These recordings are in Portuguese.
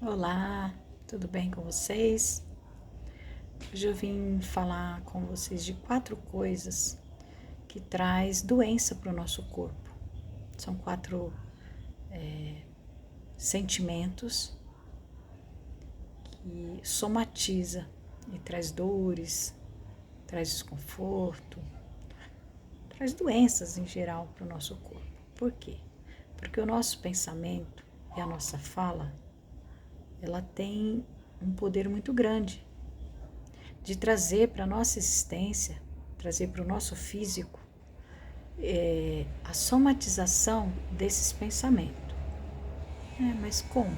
Olá, tudo bem com vocês? Hoje eu vim falar com vocês de 4 coisas que traz doença para o nosso corpo. São 4 sentimentos que somatiza e traz dores, traz desconforto, traz doenças em geral para o nosso corpo. Por quê? Porque o nosso pensamento e a nossa fala, ela tem um poder muito grande de trazer para a nossa existência, trazer para o nosso físico, a somatização desses pensamentos. Mas como?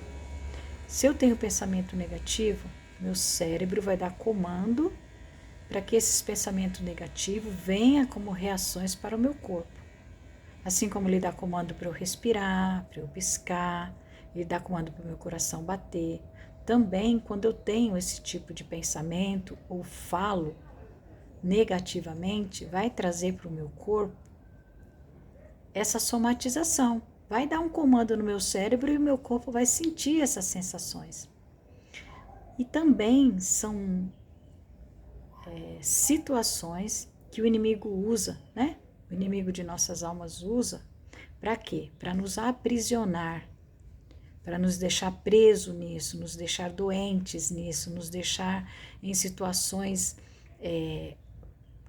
Se eu tenho pensamento negativo, meu cérebro vai dar comando para que esses pensamentos negativos venham como reações para o meu corpo. Assim como ele dá comando para eu respirar, para eu piscar, ele dá comando para o meu coração bater. Também, quando eu tenho esse tipo de pensamento ou falo negativamente, vai trazer para o meu corpo essa somatização. Vai dar um comando no meu cérebro e o meu corpo vai sentir essas sensações. E também são situações que o inimigo usa, né? O inimigo de nossas almas usa. Para quê? Para nos aprisionar, para nos deixar preso nisso, nos deixar doentes nisso, nos deixar em situações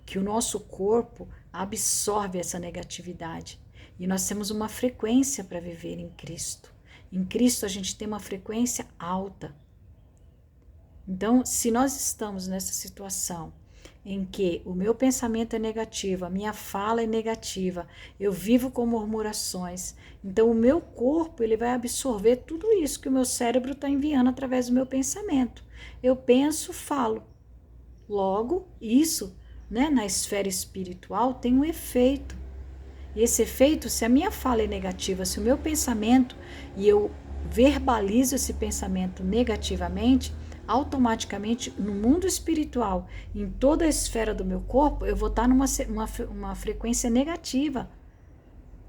que o nosso corpo absorve essa negatividade. E nós temos uma frequência para viver em Cristo. Em Cristo a gente tem uma frequência alta. Então, se nós estamos nessa situação em que o meu pensamento é negativo, a minha fala é negativa, eu vivo com murmurações, então o meu corpo ele vai absorver tudo isso que o meu cérebro está enviando através do meu pensamento. Eu penso, falo. Logo, isso, né, na esfera espiritual tem um efeito. E esse efeito, se a minha fala é negativa, se o meu pensamento e eu verbalizo esse pensamento negativamente, automaticamente no mundo espiritual, em toda a esfera do meu corpo, eu vou estar numa uma frequência negativa.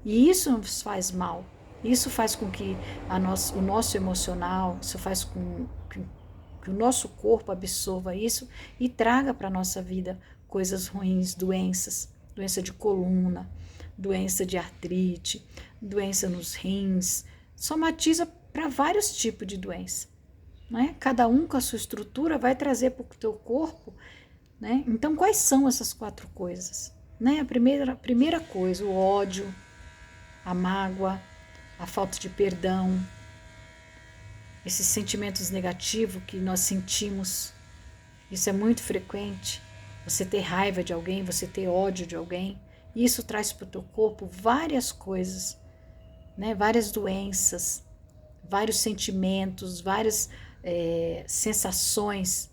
E isso nos faz mal. Isso faz com que o nosso emocional, isso faz com que o nosso corpo absorva isso e traga para a nossa vida coisas ruins, doenças, doença de coluna, doença de artrite, doença nos rins, somatiza para vários tipos de doença. Né? Cada um com a sua estrutura vai trazer para o teu corpo. Né? Então, quais são essas 4 coisas? Né? A primeira coisa, o ódio, a mágoa, a falta de perdão, esses sentimentos negativos que nós sentimos. Isso é muito frequente. Você ter raiva de alguém, você ter ódio de alguém. Isso traz para o teu corpo várias coisas, né? Várias doenças, vários sentimentos, várias sensações,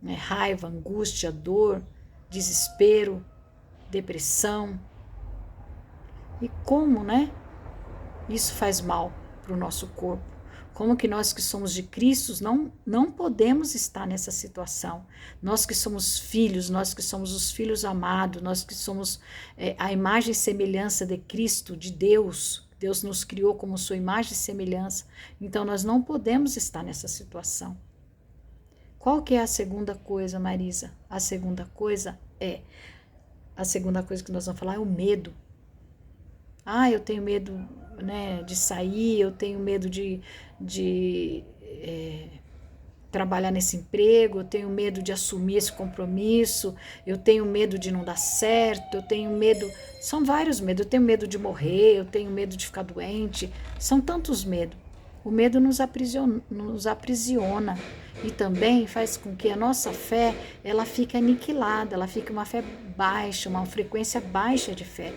né? Raiva, angústia, dor, desespero, depressão. E como, né? Isso faz mal para o nosso corpo. Como que nós que somos de Cristo não podemos estar nessa situação. Nós que somos filhos, nós que somos os filhos amados, nós que somos a imagem e semelhança de Cristo, de Deus. Deus nos criou como sua imagem e semelhança. Então nós não podemos estar nessa situação. Qual que é a segunda coisa, Marisa? A segunda coisa que nós vamos falar é o medo. Eu tenho medo, né, de sair, eu tenho medo de trabalhar nesse emprego, eu tenho medo de assumir esse compromisso, eu tenho medo de não dar certo, eu tenho medo, são vários medos, eu tenho medo de morrer, eu tenho medo de ficar doente, são tantos medos. O medo nos aprisiona e também faz com que a nossa fé ela fique aniquilada, ela fique uma fé baixa, uma frequência baixa de fé.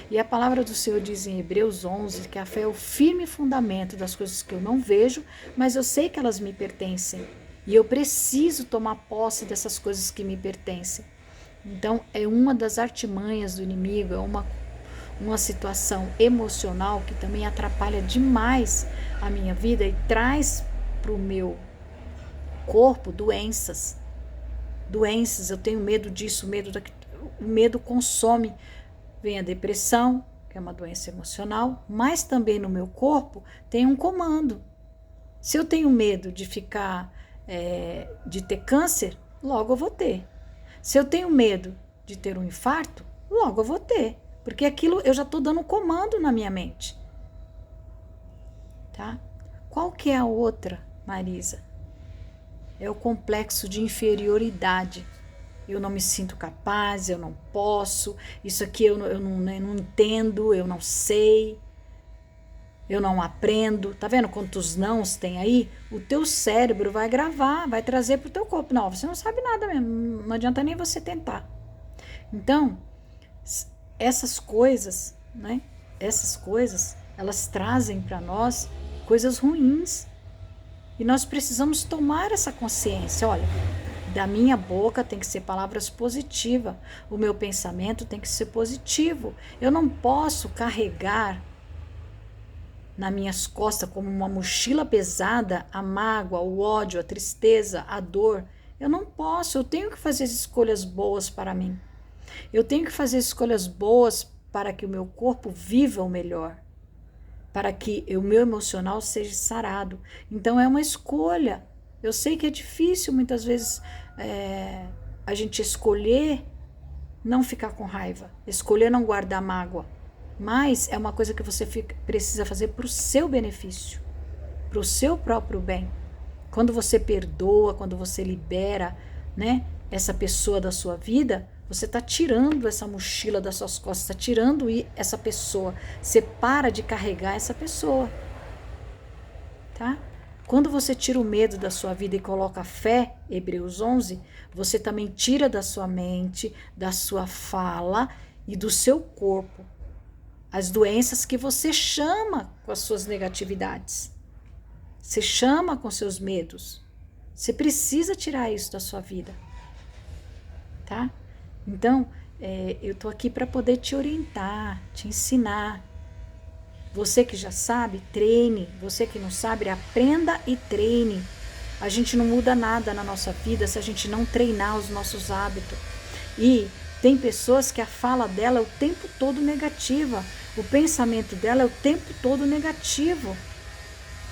E a palavra do Senhor diz em Hebreus 11 que a fé é o firme fundamento das coisas que eu não vejo, mas eu sei que elas me pertencem. E eu preciso tomar posse dessas coisas que me pertencem. Então, é uma das artimanhas do inimigo, é uma situação emocional que também atrapalha demais a minha vida e traz para o meu corpo doenças. Doenças, eu tenho medo disso, o medo consome. Vem a depressão, que é uma doença emocional, mas também no meu corpo tem um comando. Se eu tenho medo de ficar, de ter câncer, logo eu vou ter. Se eu tenho medo de ter um infarto, logo eu vou ter. Porque aquilo eu já estou dando comando na minha mente. Tá? Qual que é a outra, Marisa? É o complexo de inferioridade. Eu não me sinto capaz, eu não posso, isso aqui eu não entendo, eu não sei, eu não aprendo. Tá vendo quantos nãos tem aí? O teu cérebro vai gravar, vai trazer pro teu corpo. Não, você não sabe nada mesmo, não adianta nem você tentar. Então, essas coisas, né? Essas coisas, elas trazem para nós coisas ruins. E nós precisamos tomar essa consciência. Olha, da minha boca tem que ser palavras positivas. O meu pensamento tem que ser positivo. Eu não posso carregar nas minhas costas como uma mochila pesada a mágoa, o ódio, a tristeza, a dor. Eu não posso. Eu tenho que fazer escolhas boas para mim. Eu tenho que fazer escolhas boas para que o meu corpo viva o melhor, para que o meu emocional seja sarado. Então é uma escolha. Eu sei que é difícil muitas vezes a gente escolher não ficar com raiva, escolher não guardar mágoa, mas é uma coisa que você precisa fazer para o seu benefício, para o seu próprio bem. Quando você perdoa, quando você libera, né, essa pessoa da sua vida, você está tirando essa mochila das suas costas, está tirando essa pessoa. Você para de carregar essa pessoa. Tá? Quando você tira o medo da sua vida e coloca a fé, Hebreus 11, você também tira da sua mente, da sua fala e do seu corpo as doenças que você chama com as suas negatividades. Você chama com seus medos. Você precisa tirar isso da sua vida. Tá? Então, eu tô aqui para poder te orientar, te ensinar. Você que já sabe, treine. Você que não sabe, aprenda e treine. A gente não muda nada na nossa vida se a gente não treinar os nossos hábitos. E tem pessoas que a fala dela é o tempo todo negativa. O pensamento dela é o tempo todo negativo.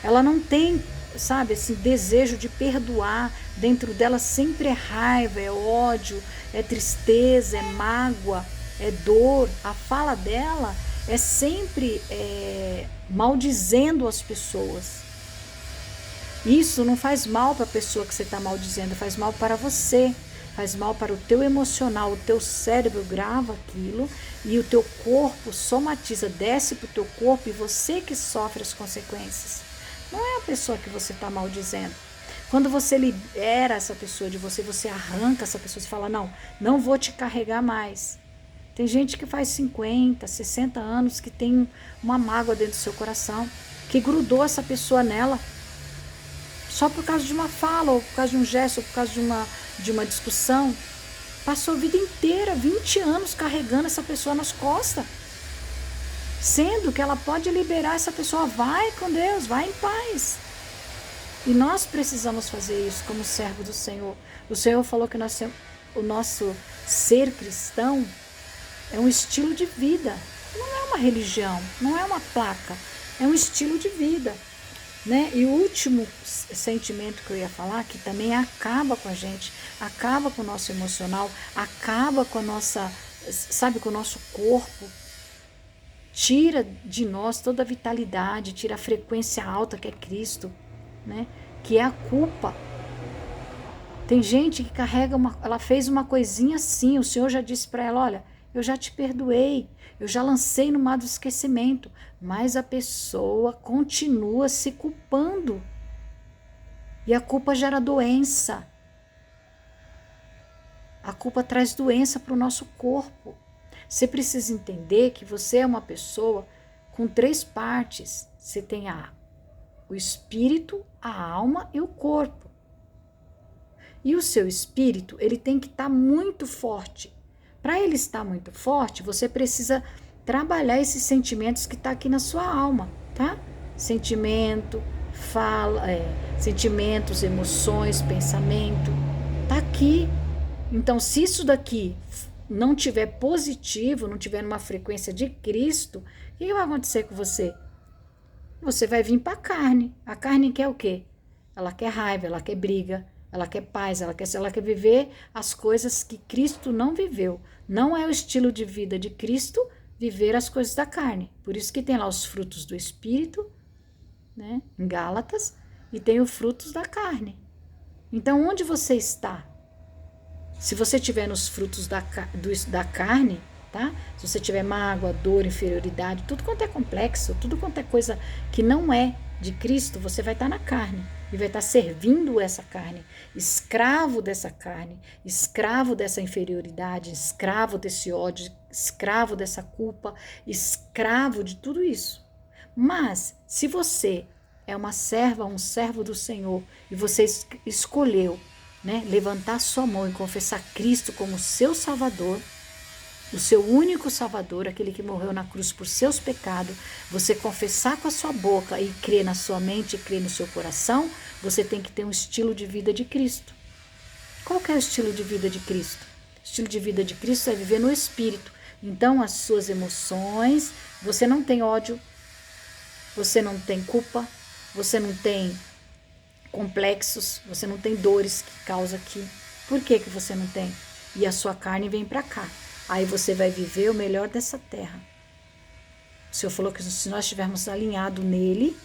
Ela não tem, sabe, esse desejo de perdoar. Dentro dela sempre é raiva, é ódio, é tristeza, é mágoa, é dor. A fala dela é sempre maldizendo as pessoas. Isso não faz mal para a pessoa que você está maldizendo, faz mal para você, faz mal para o teu emocional. O teu cérebro grava aquilo e o teu corpo somatiza, desce para o teu corpo e você que sofre as consequências. Não é a pessoa que você está maldizendo. Quando você libera essa pessoa de você, você arranca essa pessoa e fala, não vou te carregar mais. Tem gente que faz 50, 60 anos que tem uma mágoa dentro do seu coração, que grudou essa pessoa nela, só por causa de uma fala, ou por causa de um gesto, ou por causa de uma discussão. Passou a vida inteira, 20 anos, carregando essa pessoa nas costas. Sendo que ela pode liberar essa pessoa, vai com Deus, vai em paz. E nós precisamos fazer isso como servo do Senhor. O Senhor falou que o nosso ser cristão é um estilo de vida. Não é uma religião, não é uma placa, é um estilo de vida. Né? E o último sentimento que eu ia falar, que também acaba com a gente, acaba com o nosso emocional, acaba com a nossa, sabe, com o nosso corpo, tira de nós toda a vitalidade, tira a frequência alta que é Cristo, né? Que é a culpa. Tem gente que carrega ela fez uma coisinha assim, o Senhor já disse para ela, olha, eu já te perdoei, eu já lancei no mar do esquecimento, mas a pessoa continua se culpando. E a culpa gera doença. A culpa traz doença para o nosso corpo. Você precisa entender que você é uma pessoa com 3 partes. Você tem o espírito, a alma e o corpo. E o seu espírito, ele tem que estar muito forte. Para ele estar muito forte, você precisa trabalhar esses sentimentos que estão aqui na sua alma, tá? Sentimento, sentimentos, emoções, pensamento, tá aqui. Então, se isso daqui não tiver positivo, não tiver numa frequência de Cristo, o que vai acontecer com você? você vai vir para a carne. A carne quer o quê? Ela quer raiva, ela quer briga, ela quer paz, ela quer viver as coisas que Cristo não viveu. Não é o estilo de vida de Cristo viver as coisas da carne. Por isso que tem lá os frutos do Espírito, né, em Gálatas, e tem os frutos da carne. Então, onde você está? Se você estiver nos frutos da carne, tá? Se você tiver mágoa, dor, inferioridade, tudo quanto é complexo, tudo quanto é coisa que não é de Cristo, você vai estar na carne e vai estar servindo essa carne, escravo dessa carne, escravo dessa inferioridade, escravo desse ódio, escravo dessa culpa, escravo de tudo isso. Mas se você é uma serva, um servo do Senhor e você escolheu, né, levantar sua mão e confessar Cristo como seu Salvador, o seu único Salvador, aquele que morreu na cruz por seus pecados, você confessar com a sua boca e crer na sua mente e crer no seu coração, você tem que ter um estilo de vida de Cristo. Qual que é o estilo de vida de Cristo? O estilo de vida de Cristo é viver no Espírito. Então, as suas emoções, você não tem ódio, você não tem culpa, você não tem complexos, você não tem dores que causa aqui. Por que que você não tem? E a sua carne vem para cá. Aí você vai viver o melhor dessa terra. O Senhor falou que se nós estivermos alinhados nele,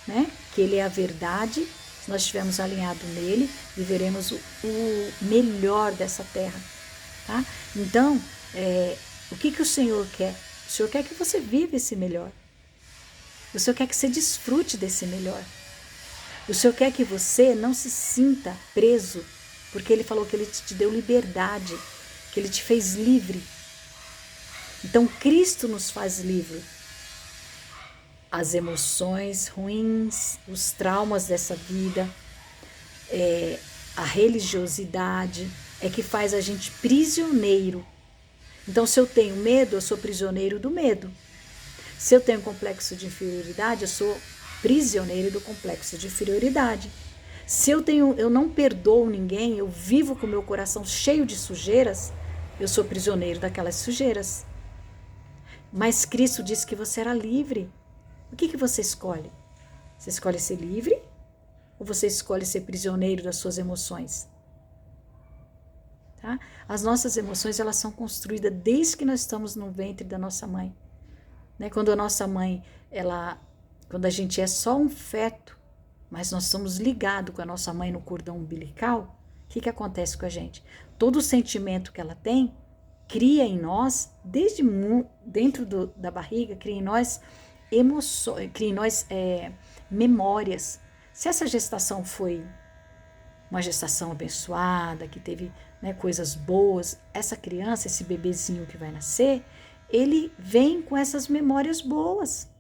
né, que ele é a verdade, se nós estivermos alinhados nele, viveremos o melhor dessa terra. Tá? Então, o que o Senhor quer? O Senhor quer que você viva esse melhor. O Senhor quer que você desfrute desse melhor. O Senhor quer que você não se sinta preso, porque Ele falou que Ele te deu liberdade, que Ele te fez livre. Então, Cristo nos faz livre. As emoções ruins, os traumas dessa vida, a religiosidade, é que faz a gente prisioneiro. Então, se eu tenho medo, eu sou prisioneiro do medo. Se eu tenho complexo de inferioridade, eu sou prisioneiro do complexo de inferioridade. Se eu não perdoo ninguém, eu vivo com o meu coração cheio de sujeiras, eu sou prisioneiro daquelas sujeiras. Mas Cristo disse que você era livre. O que você escolhe? Você escolhe ser livre ou você escolhe ser prisioneiro das suas emoções? Tá? As nossas emoções, elas são construídas desde que nós estamos no ventre da nossa mãe. Né? Quando a nossa mãe, quando a gente é só um feto, mas nós estamos ligados com a nossa mãe no cordão umbilical, o que acontece com a gente? Todo o sentimento que ela tem, cria em nós, desde dentro da barriga, cria em nós emoções, cria em nós memórias. Se essa gestação foi uma gestação abençoada, que teve, né, coisas boas, essa criança, esse bebezinho que vai nascer, ele vem com essas memórias boas.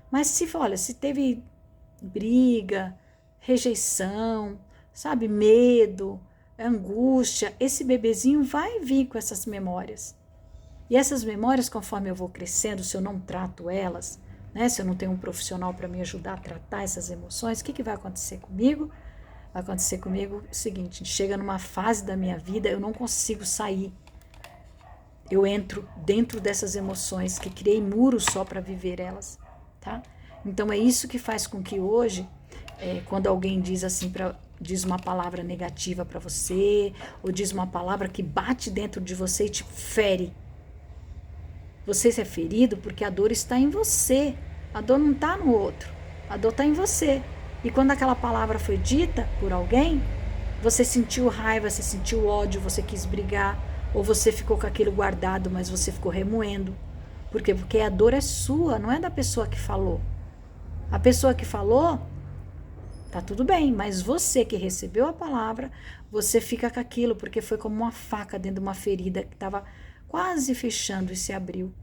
Mas se teve briga, rejeição, sabe, medo, angústia, esse bebezinho vai vir com essas memórias. E essas memórias, conforme eu vou crescendo, se eu não trato elas, né, se eu não tenho um profissional para me ajudar a tratar essas emoções, o que vai acontecer comigo? Vai acontecer comigo o seguinte: chega numa fase da minha vida, eu não consigo sair. Eu entro dentro dessas emoções, que criei muros só para viver elas, tá? Então é isso que faz com que hoje, quando alguém diz assim, diz uma palavra negativa para você, ou diz uma palavra que bate dentro de você e te fere. Você é ferido porque a dor está em você. A dor não está no outro. A dor está em você. E quando aquela palavra foi dita por alguém, você sentiu raiva, você sentiu ódio, você quis brigar, ou você ficou com aquilo guardado, mas você ficou remoendo. Por quê? Porque a dor é sua, não é da pessoa que falou. A pessoa que falou, tá tudo bem, mas você que recebeu a palavra, você fica com aquilo, porque foi como uma faca dentro de uma ferida que estava quase fechando e se abriu.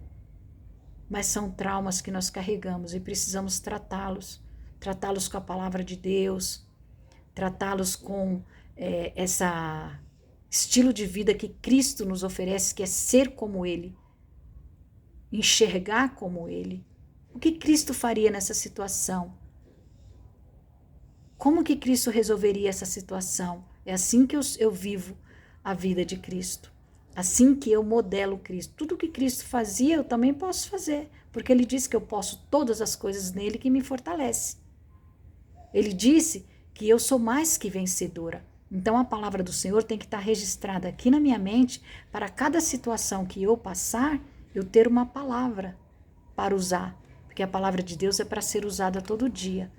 Mas são traumas que nós carregamos e precisamos tratá-los. Tratá-los com a palavra de Deus, tratá-los com esse estilo de vida que Cristo nos oferece, que é ser como Ele, enxergar como Ele. O que Cristo faria nessa situação? Como que Cristo resolveria essa situação? É assim que eu vivo a vida de Cristo. Assim que eu modelo Cristo. Tudo que Cristo fazia, eu também posso fazer. Porque ele disse que eu posso todas as coisas nele que me fortalece. Ele disse que eu sou mais que vencedora. Então a palavra do Senhor tem que estar registrada aqui na minha mente, para cada situação que eu passar, eu ter uma palavra para usar. Porque a palavra de Deus é para ser usada todo dia.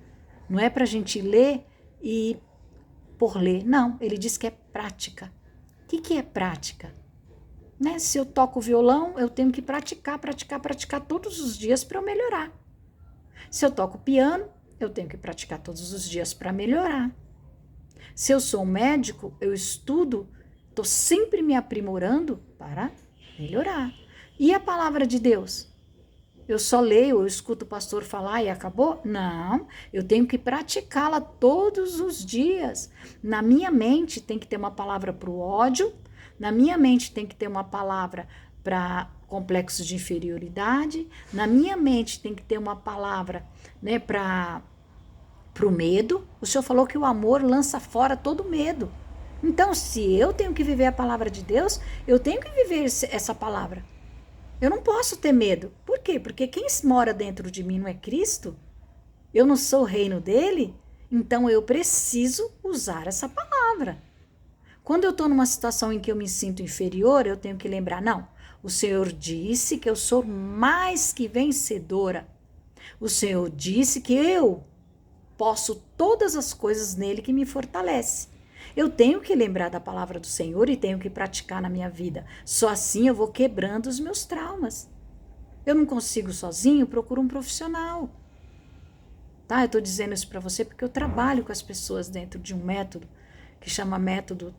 Não é para a gente ler e por ler. Não, ele diz que é prática. O que é prática? Né? Se eu toco violão, eu tenho que praticar todos os dias para eu melhorar. Se eu toco piano, eu tenho que praticar todos os dias para melhorar. Se eu sou um médico, eu estudo, estou sempre me aprimorando para melhorar. E a palavra de Deus? Eu só leio, eu escuto o pastor falar e acabou? Não, eu tenho que praticá-la todos os dias. Na minha mente tem que ter uma palavra para o ódio, na minha mente tem que ter uma palavra para complexos de inferioridade, na minha mente tem que ter uma palavra, né, para o medo. O Senhor falou que o amor lança fora todo medo. Então, se eu tenho que viver a palavra de Deus, eu tenho que viver essa palavra. Eu não posso ter medo. Por quê? Porque quem mora dentro de mim não é Cristo? Eu não sou o reino dele? Então eu preciso usar essa palavra. Quando eu estou numa situação em que eu me sinto inferior, eu tenho que lembrar, não, o Senhor disse que eu sou mais que vencedora. O Senhor disse que eu posso todas as coisas nele que me fortalece. Eu tenho que lembrar da palavra do Senhor e tenho que praticar na minha vida. Só assim eu vou quebrando os meus traumas. Eu não consigo sozinho, procuro um profissional. Tá? Eu estou dizendo isso para você porque eu trabalho com as pessoas dentro de um método que chama método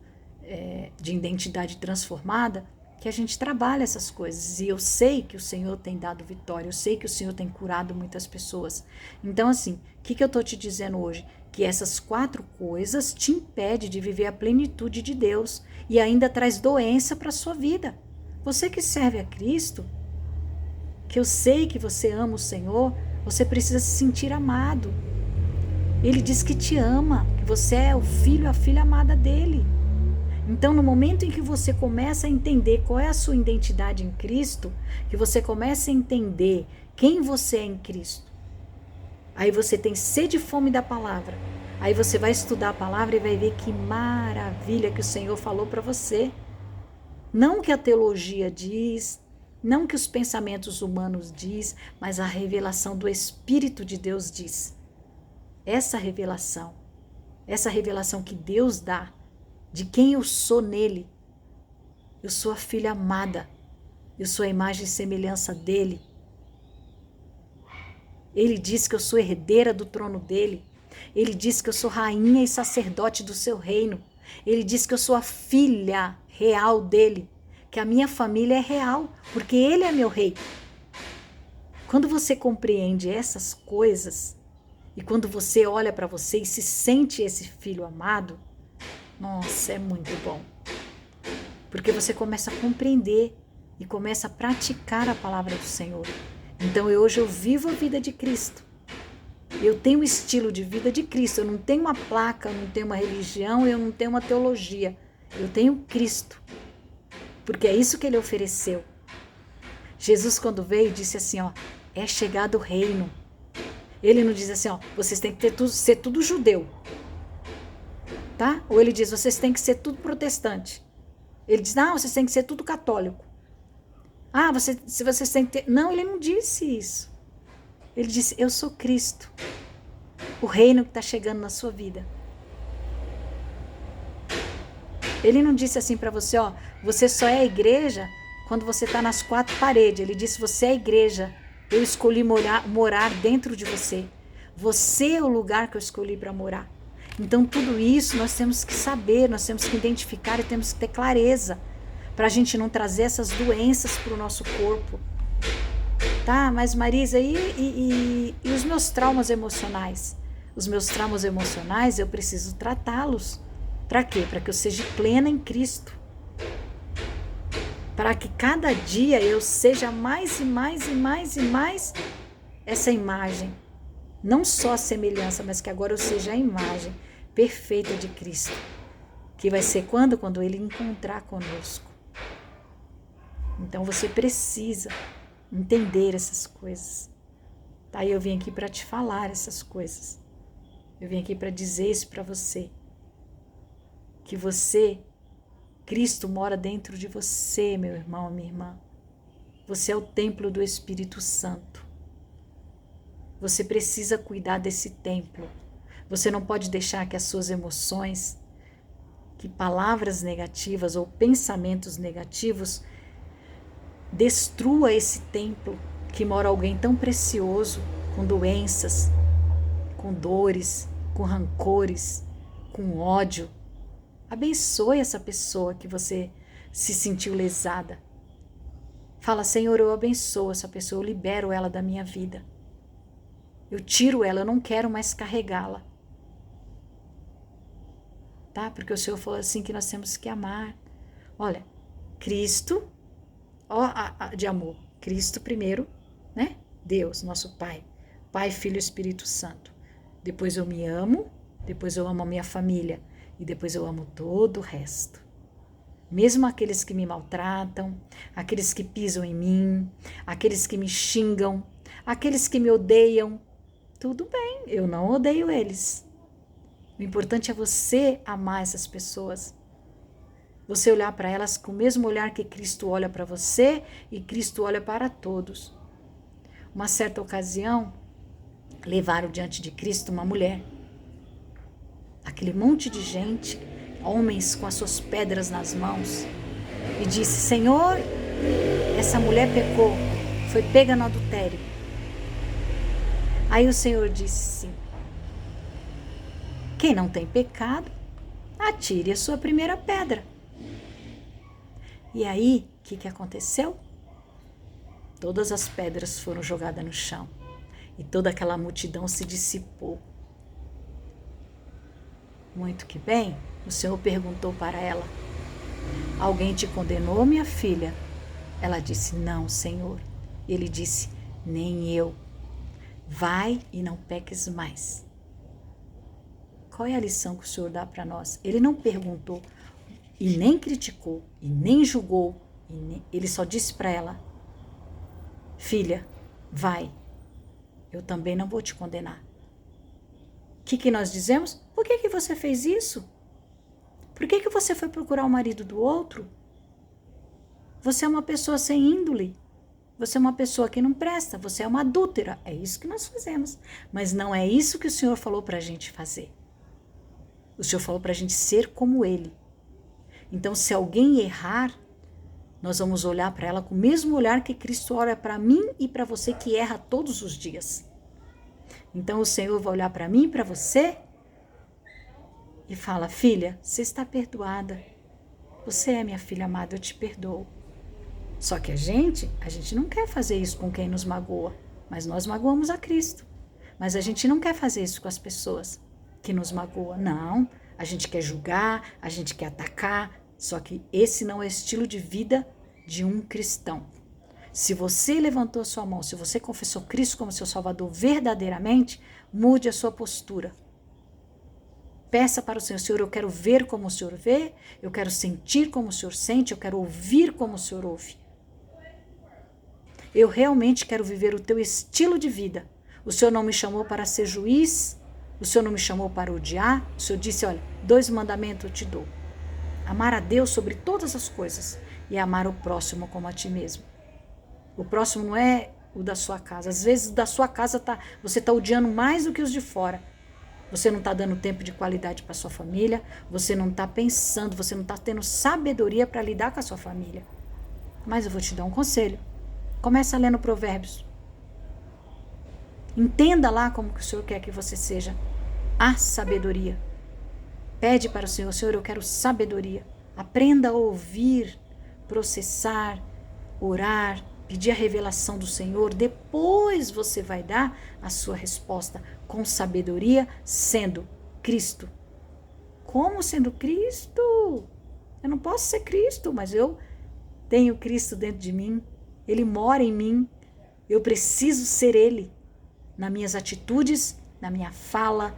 de identidade transformada, que a gente trabalha essas coisas. E eu sei que o Senhor tem dado vitória, eu sei que o Senhor tem curado muitas pessoas. Então, assim, o que eu estou te dizendo hoje? Que essas 4 coisas te impedem de viver a plenitude de Deus e ainda traz doença para a sua vida. Você que serve a Cristo, que eu sei que você ama o Senhor, você precisa se sentir amado. Ele diz que te ama, que você é o filho, a filha amada dele. Então, no momento em que você começa a entender qual é a sua identidade em Cristo, que você começa a entender quem você é em Cristo, aí você tem sede e fome da palavra. Aí você vai estudar a palavra e vai ver que maravilha que o Senhor falou para você. Não que a teologia diz, não que os pensamentos humanos diz, mas a revelação do Espírito de Deus diz. Essa revelação que Deus dá, de quem eu sou nele. Eu sou a filha amada. Eu sou a imagem e semelhança dele. Ele diz que eu sou herdeira do trono dele. Ele diz que eu sou rainha e sacerdote do seu reino. Ele diz que eu sou a filha real dele. Que a minha família é real, porque ele é meu rei. Quando você compreende essas coisas, e quando você olha para você e se sente esse filho amado, nossa, é muito bom. Porque você começa a compreender e começa a praticar a palavra do Senhor. Então hoje eu vivo a vida de Cristo. Eu tenho o estilo de vida de Cristo. Eu não tenho uma placa, eu não tenho uma religião, eu não tenho uma teologia. Eu tenho Cristo. Porque é isso que ele ofereceu. Jesus, quando veio, disse assim, ó, é chegado o reino. Ele não diz assim, ó, vocês têm que ser tudo judeu. Tá? Ou ele diz, vocês têm que ser tudo protestante. Ele diz, não, vocês têm que ser tudo católico. Ah, se vocês têm que ter... Não, ele não disse isso. Ele disse, eu sou Cristo. O reino que está chegando na sua vida. Ele não disse assim para você, ó, você só é a igreja quando você está nas 4 paredes. Ele disse, você é a igreja. Eu escolhi morar dentro de você. Você é o lugar que eu escolhi para morar. Então, tudo isso nós temos que saber, nós temos que identificar e temos que ter clareza para a gente não trazer essas doenças para o nosso corpo. Tá? Mas, Marisa, e os meus traumas emocionais? Os meus traumas emocionais, eu preciso tratá-los. Para quê? Para que eu seja plena em Cristo. Para que cada dia eu seja mais e mais e mais e mais essa imagem. Não só a semelhança, mas que agora eu seja a imagem perfeita de Cristo. Que vai ser quando? Quando ele encontrar conosco. Então você precisa entender essas coisas. Tá? E eu vim aqui para te falar essas coisas. Eu vim aqui para dizer isso para você. Que você, Cristo mora dentro de você, meu irmão, minha irmã. Você é o templo do Espírito Santo. Você precisa cuidar desse templo. Você não pode deixar que as suas emoções, que palavras negativas ou pensamentos negativos destrua esse templo que mora alguém tão precioso, com doenças, com dores, com rancores, com ódio. Abençoe essa pessoa que você se sentiu lesada. Fala, Senhor, eu abençoo essa pessoa, eu libero ela da minha vida. Eu tiro ela, eu não quero mais carregá-la. Tá? Porque o Senhor falou assim que nós temos que amar. Olha, Cristo, de amor. Cristo primeiro, né? Deus, nosso Pai. Pai, Filho e Espírito Santo. Depois eu me amo, depois eu amo a minha família e depois eu amo todo o resto. Mesmo aqueles que me maltratam, aqueles que pisam em mim, aqueles que me xingam, aqueles que me odeiam, tudo bem, eu não odeio eles. O importante é você amar essas pessoas. Você olhar para elas com o mesmo olhar que Cristo olha para você e Cristo olha para todos. Uma certa ocasião, levaram diante de Cristo uma mulher. Aquele monte de gente, homens com as suas pedras nas mãos, e disse, Senhor, essa mulher pecou, foi pega no adultério. Aí o Senhor disse sim, quem não tem pecado, atire a sua primeira pedra. E aí, o que aconteceu? Todas as pedras foram jogadas no chão e toda aquela multidão se dissipou. Muito que bem, o Senhor perguntou para ela, alguém te condenou, minha filha? Ela disse, não, Senhor. Ele disse, nem eu. Vai e não peques mais. Qual é a lição que o Senhor dá para nós? Ele não perguntou e nem criticou e nem julgou. Ele só disse para ela, filha, vai. Eu também não vou te condenar. O que nós dizemos? Por que você fez isso? Por que você foi procurar o marido do outro? Você é uma pessoa sem índole. Você é uma pessoa que não presta. Você é uma adúltera. É isso que nós fazemos. Mas não é isso que o Senhor falou para a gente fazer. O Senhor falou para a gente ser como Ele. Então, se alguém errar, nós vamos olhar para ela com o mesmo olhar que Cristo olha para mim e para você que erra todos os dias. Então, o Senhor vai olhar para mim e para você e fala, filha, você está perdoada. Você é minha filha amada, eu te perdoo. Só que a gente não quer fazer isso com quem nos magoa, mas nós magoamos a Cristo. Mas a gente não quer fazer isso com as pessoas que nos magoam. Não, a gente quer julgar, a gente quer atacar, só que esse não é o estilo de vida de um cristão. Se você levantou a sua mão, se você confessou Cristo como seu Salvador verdadeiramente, mude a sua postura. Peça para o Senhor, Senhor, eu quero ver como o Senhor vê, eu quero sentir como o Senhor sente, eu quero ouvir como o Senhor ouve. Eu realmente quero viver o teu estilo de vida. O Senhor não me chamou para ser juiz, o Senhor não me chamou para odiar, o Senhor disse, olha, 2 mandamentos eu te dou. Amar a Deus sobre todas as coisas e amar o próximo como a ti mesmo. O próximo não é o da sua casa. Às vezes, da sua casa você está odiando mais do que os de fora. Você não está dando tempo de qualidade para sua família. Você não está pensando, você não está tendo sabedoria para lidar com a sua família. Mas eu vou te dar um conselho. Começa lendo Provérbios. Entenda lá como que o Senhor quer que você seja. A sabedoria. Pede para o Senhor, Senhor, eu quero sabedoria. Aprenda a ouvir, processar, orar, pedir a revelação do Senhor, depois você vai dar a sua resposta com sabedoria, sendo Cristo. Como sendo Cristo? Eu não posso ser Cristo, mas eu tenho Cristo dentro de mim, Ele mora em mim, eu preciso ser Ele, nas minhas atitudes, na minha fala,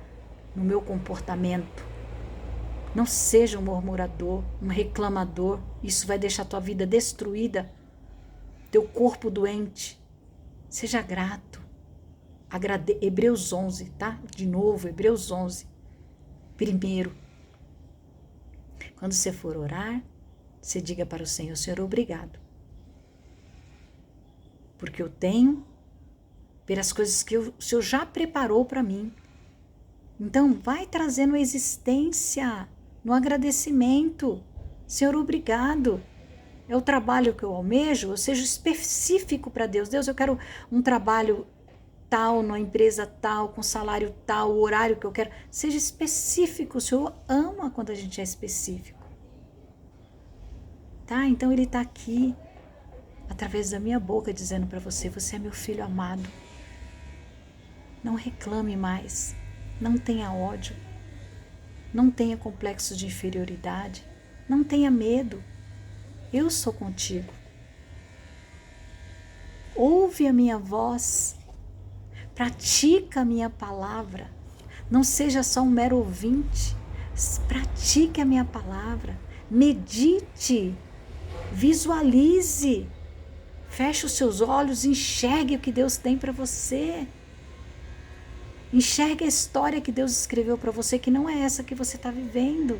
no meu comportamento. Não seja um murmurador, um reclamador, isso vai deixar a tua vida destruída. teu corpo doente. Seja grato. Hebreus 11, tá? De novo, Hebreus 11. Primeiro, quando você for orar, você diga para o Senhor: Senhor, obrigado. Porque eu tenho, pelas coisas que o Senhor já preparou para mim. Então, vai trazendo existência no agradecimento. Senhor, obrigado. É o trabalho que eu almejo, eu seja específico para Deus. Deus, eu quero um trabalho tal, numa empresa tal, com salário tal, o horário que eu quero. Seja específico. O Senhor ama quando a gente é específico. Tá? Então Ele está aqui, através da minha boca, dizendo para você: você é meu filho amado. Não reclame mais. Não tenha ódio. Não tenha complexo de inferioridade. Não tenha medo. Eu sou contigo. Ouve a minha voz. Pratica a minha palavra. Não seja só um mero ouvinte. Pratique a minha palavra. Medite. Visualize. Feche os seus olhos. Enxergue o que Deus tem para você. Enxergue a história que Deus escreveu para você, que não é essa que você está vivendo.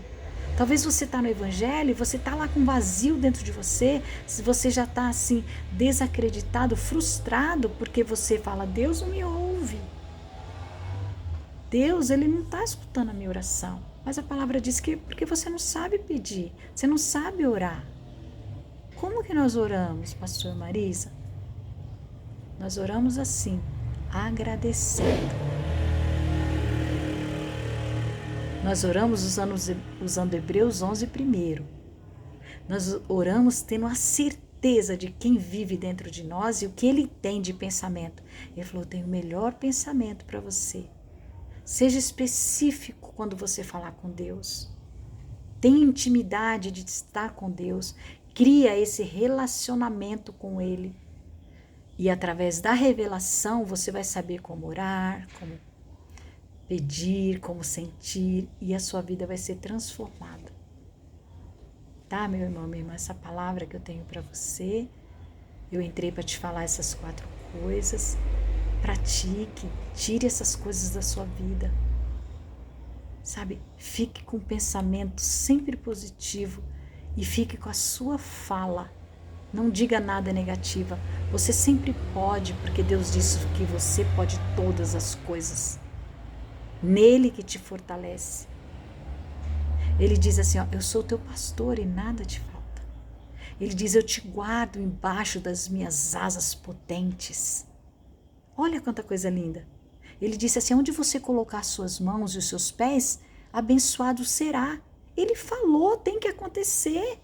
Talvez você está no Evangelho e você está lá com vazio dentro de você, se você já está assim, desacreditado, frustrado, porque você fala: Deus não me ouve. Deus, Ele não está escutando a minha oração. Mas a palavra diz que porque você não sabe pedir, você não sabe orar. Como que nós oramos, pastor Marisa? Nós oramos assim, agradecendo. Nós oramos usando Hebreus 11 primeiro. Nós oramos tendo a certeza de quem vive dentro de nós e o que Ele tem de pensamento. Ele falou: eu tenho o melhor pensamento para você. Seja específico quando você falar com Deus. Tenha intimidade de estar com Deus. Cria esse relacionamento com Ele. E através da revelação você vai saber como orar, como pedir, como sentir, e a sua vida vai ser transformada. Tá, meu irmão, minha irmã, essa palavra que eu tenho para você, eu entrei para te falar essas 4 coisas. Pratique, tire essas coisas da sua vida. Sabe, fique com um pensamento sempre positivo e fique com a sua fala. Não diga nada negativa. Você sempre pode, porque Deus disse que você pode todas as coisas. Nele que te fortalece. Ele diz assim, ó: eu sou teu pastor e nada te falta. Ele diz: eu te guardo embaixo das minhas asas potentes. Olha quanta coisa linda. Ele disse assim: onde você colocar as suas mãos e os seus pés, abençoado será. Ele falou, tem que acontecer.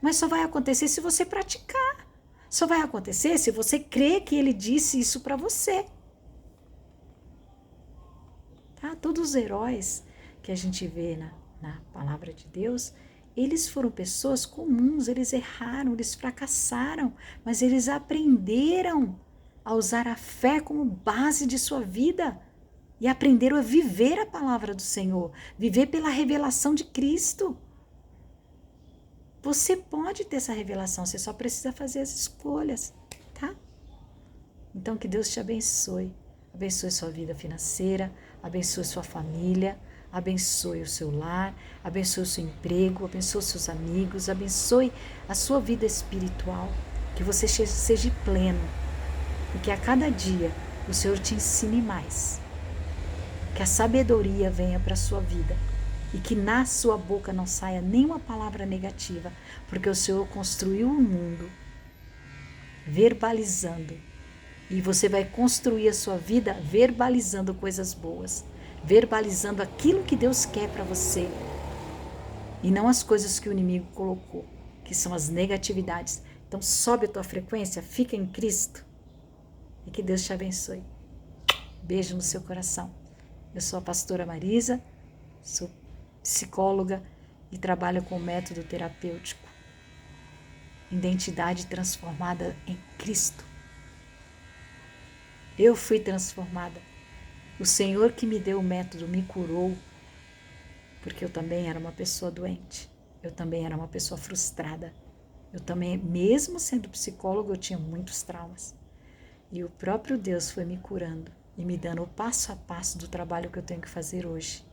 Mas só vai acontecer se você praticar. Só vai acontecer se você crer que ele disse isso para você. Tá? Todos os heróis que a gente vê na palavra de Deus, eles foram pessoas comuns, eles erraram, eles fracassaram, mas eles aprenderam a usar a fé como base de sua vida e aprenderam a viver a palavra do Senhor, viver pela revelação de Cristo. Você pode ter essa revelação, você só precisa fazer as escolhas, tá? Então que Deus te abençoe. Abençoe sua vida financeira, abençoe sua família, abençoe o seu lar, abençoe o seu emprego, abençoe os seus amigos, abençoe a sua vida espiritual, que você seja pleno e que a cada dia o Senhor te ensine mais, que a sabedoria venha para a sua vida e que na sua boca não saia nenhuma palavra negativa, porque o Senhor construiu o mundo verbalizando. E você vai construir a sua vida verbalizando coisas boas, verbalizando aquilo que Deus quer para você e não as coisas que o inimigo colocou, que são as negatividades. Então sobe a tua frequência, fica em Cristo e que Deus te abençoe. Beijo no seu coração. Eu sou a pastora Marisa, sou psicóloga e trabalho com método terapêutico. Identidade transformada em Cristo. Eu fui transformada. O Senhor que me deu o método me curou, porque eu também era uma pessoa doente. Eu também era uma pessoa frustrada. Eu também, mesmo sendo psicólogo, eu tinha muitos traumas. E o próprio Deus foi me curando e me dando o passo a passo do trabalho que eu tenho que fazer hoje,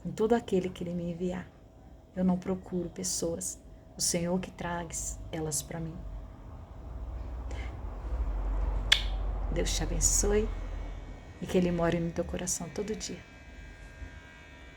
com todo aquele que Ele me enviar. Eu não procuro pessoas, o Senhor que traz elas para mim. Deus te abençoe e que Ele more no teu coração todo dia.